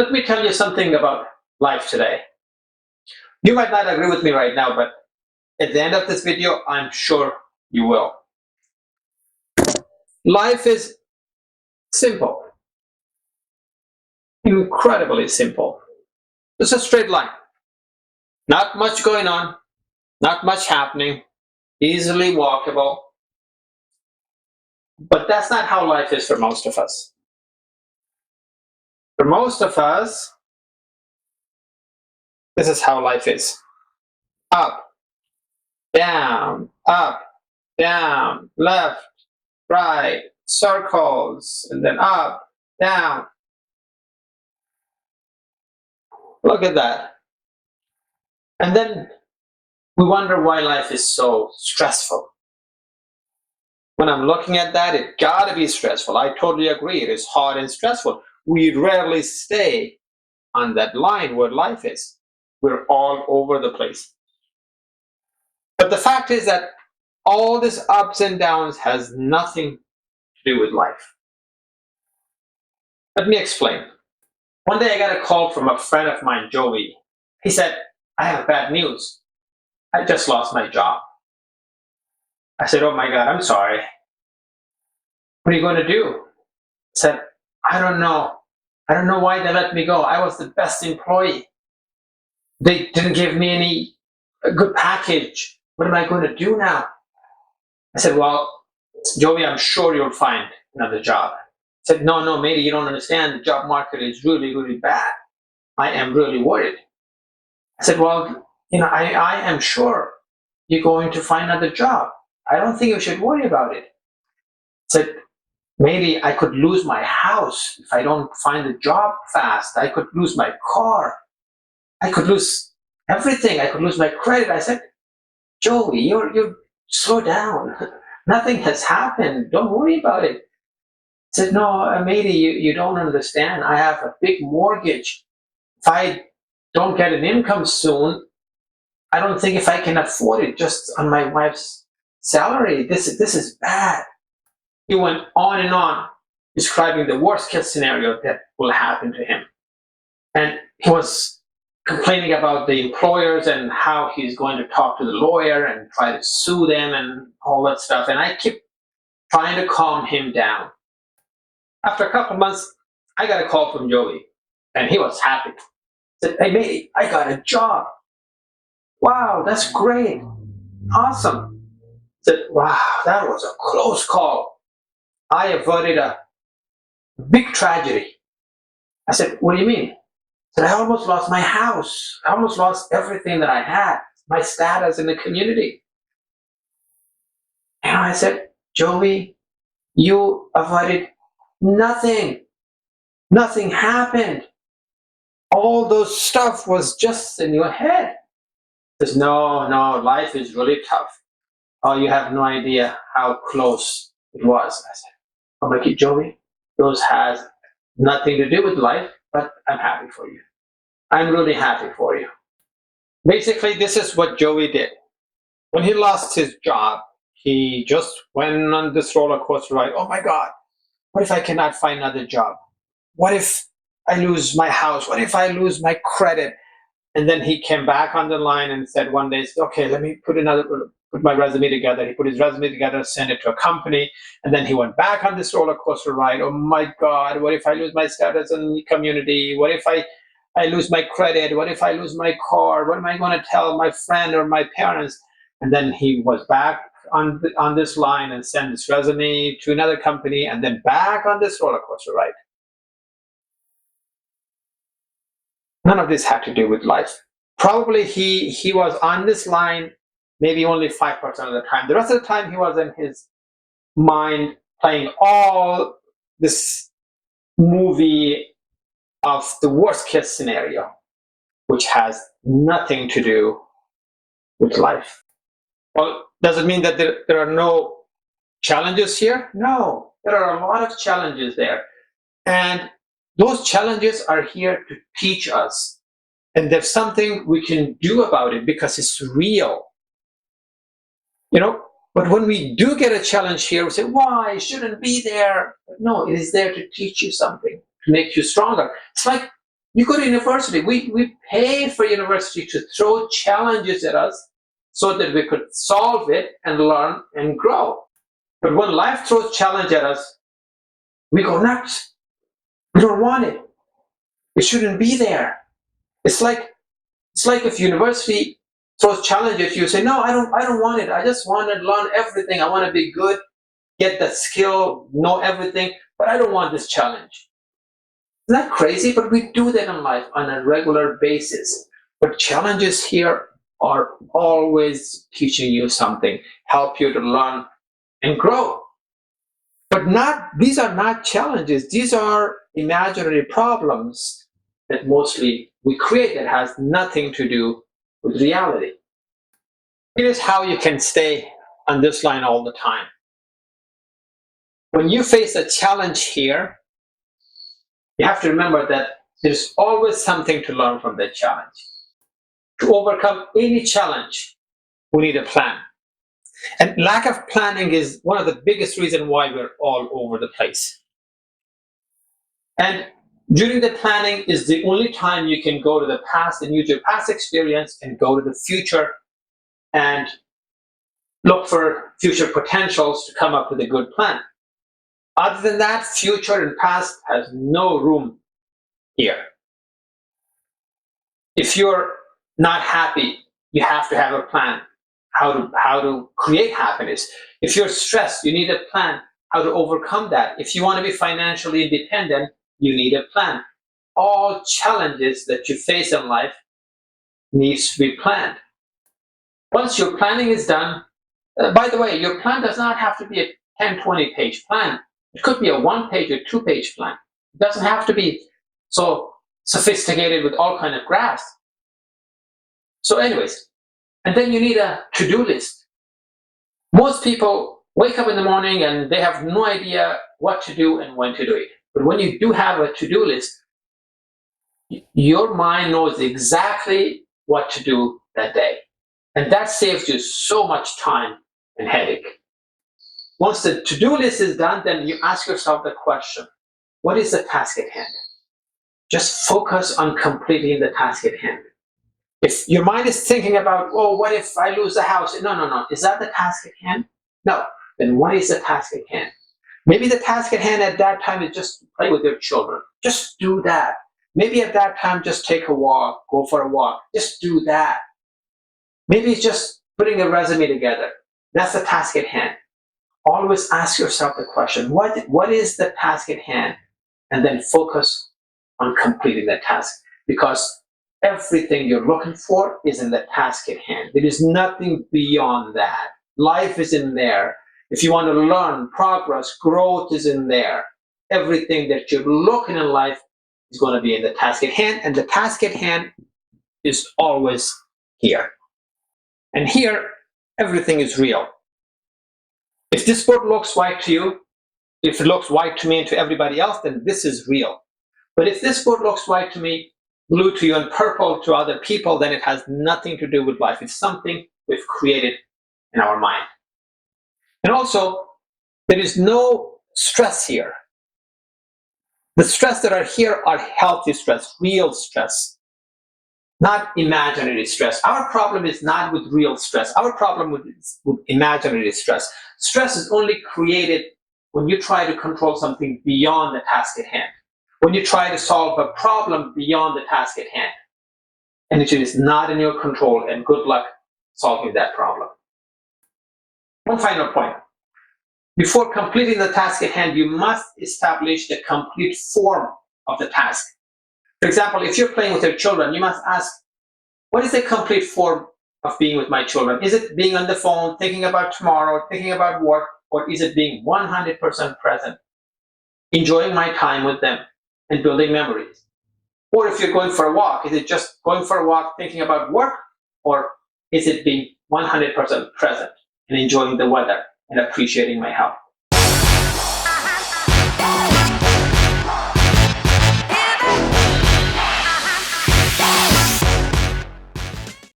Let me tell you something about life today. You might not agree with me right now, but at the end of this video, I'm sure you will. Life is simple, incredibly simple. It's a straight line. Not much going on, not much happening, easily walkable. But that's not how life is for most of us. For most of us, this is how life is. Up, down, left, right, circles, and then up, down. Look at that. And then we wonder why life is so stressful. When I'm looking at that, it gotta be stressful. I totally agree. It is hard and stressful. We rarely stay on that line where life is. We're all over the place. But the fact is that all this ups and downs has nothing to do with life. Let me explain. One day I got a call from a friend of mine, Joey. He said, I have bad news. I just lost my job. I said, oh my God, I'm sorry. What are you going to do? He said, I don't know. I don't know why they let me go. I was the best employee. They didn't give me any good package. What am I going to do now? I said, well, Joey, I'm sure you'll find another job. He said, no, matey, you don't understand. The job market is really, really bad. I am really worried. I said, well, I am sure you're going to find another job. I don't think you should worry about it. I said, maybe I could lose my house if I don't find a job fast. I could lose my car. I could lose everything. I could lose my credit. I said, Joey, you're slow down. Nothing has happened. Don't worry about it. I said, no, matey, you don't understand. I have a big mortgage. If I don't get an income soon, I don't think if I can afford it just on my wife's salary. This is bad. He went on and on, describing the worst case scenario that will happen to him. And he was complaining about the employers and how he's going to talk to the lawyer and try to sue them and all that stuff. And I keep trying to calm him down. After a couple of months, I got a call from Joey, and he was happy. He said, hey, mate, I got a job. Wow, that's great. Awesome. I said, wow, that was a close call. I averted a big tragedy. I said, what do you mean? I said, I almost lost my house. I almost lost everything that I had, my status in the community. And I said, Joey, you averted nothing. Nothing happened. All those stuff was just in your head. He says, no, life is really tough. Oh, you have no idea how close it was. I said, oh my kid, Joey, those has nothing to do with life, but I'm happy for you. I'm really happy for you. Basically, this is what Joey did. When he lost his job, he just went on this roller coaster ride. Oh my God, what if I cannot find another job? What if I lose my house? What if I lose my credit? And then he came back on the line and said one day, okay, let me put my resume together. He put his resume together, sent it to a company, and then he went back on this roller coaster ride. Oh my God, what if I lose my status in the community? What if I lose my credit? What if I lose my car? What am I going to tell my friend or my parents? And then he was back on this line and sent his resume to another company, and then back on this roller coaster ride. None of this had to do with life. Probably he was on this line maybe only 5% of the time. The rest of the time he was in his mind playing all this movie of the worst case scenario, which has nothing to do with life. Well, does it mean that there are no challenges here? No, there are a lot of challenges there. And those challenges are here to teach us. And there's something we can do about it because it's real. But when we do get a challenge here, we say, why? It shouldn't be there. But no, it is there to teach you something, to make you stronger. It's like You go to university. We paid for university to throw challenges at us so that we could solve it and learn and grow. But when life throws challenge at us, we go nuts. We don't want it. It shouldn't be there. It's like if university throws challenge at you, say, no, I don't want it. I just want to learn everything. I want to be good, get that skill, know everything, but I don't want this challenge. Isn't that crazy? But we do that in life on a regular basis. But challenges here are always teaching you something, help you to learn and grow. But these are not challenges. These are imaginary problems that mostly we create that has nothing to do with reality. Here's how you can stay on this line all the time. When you face a challenge here, you have to remember that there's always something to learn from that challenge. To overcome any challenge, we need a plan. And lack of planning is one of the biggest reasons why we're all over the place. And during the planning is the only time you can go to the past and use your past experience and go to the future and look for future potentials to come up with a good plan. Other than that, future and past has no room here. If you're not happy, you have to have a plan how to create happiness. If you're stressed, you need a plan how to overcome that. If you want to be financially independent, you need a plan. All challenges that you face in life needs to be planned. Once your planning is done, by the way, your plan does not have to be a 10, 20 page plan. It could be a 1-page or 2-page plan. It doesn't have to be so sophisticated with all kind of graphs. So anyways, and then you need a to-do list. Most people wake up in the morning and they have no idea what to do and when to do it. But when you do have a to-do list, your mind knows exactly what to do that day. And that saves you so much time and headache. Once the to-do list is done, then you ask yourself the question, what is the task at hand? Just focus on completing the task at hand. If your mind is thinking about, oh, what if I lose the house? No. Is that the task at hand? No. Then what is the task at hand? Maybe the task at hand at that time is just play with your children. Just do that. Maybe at that time, just take a walk, go for a walk. Just do that. Maybe it's just putting a resume together. That's the task at hand. Always ask yourself the question, what is the task at hand? And then focus on completing that task. Because everything you're looking for is in the task at hand. There is nothing beyond that. Life is in there. If you want to learn, progress, growth is in there. Everything that you're looking in life is going to be in the task at hand, and the task at hand is always here. And here, everything is real. If this board looks white to you, if it looks white to me and to everybody else, then this is real. But if this board looks white to me, blue to you, and purple to other people, then it has nothing to do with life. It's something we've created in our mind. And also, there is no stress here. The stress that are here are healthy stress, real stress, not imaginary stress. Our problem is not with real stress. Our problem is with imaginary stress. Stress is only created when you try to control something beyond the task at hand, when you try to solve a problem beyond the task at hand, and it is not in your control, and good luck solving that problem. One final point. Before completing the task at hand, you must establish the complete form of the task. For example, if you're playing with your children, you must ask, what is the complete form of being with my children? Is it being on the phone, thinking about tomorrow, thinking about work, or is it being 100% present, enjoying my time with them and building memories? Or if you're going for a walk, is it just going for a walk, thinking about work, or is it being 100% present and enjoying the weather and appreciating my health?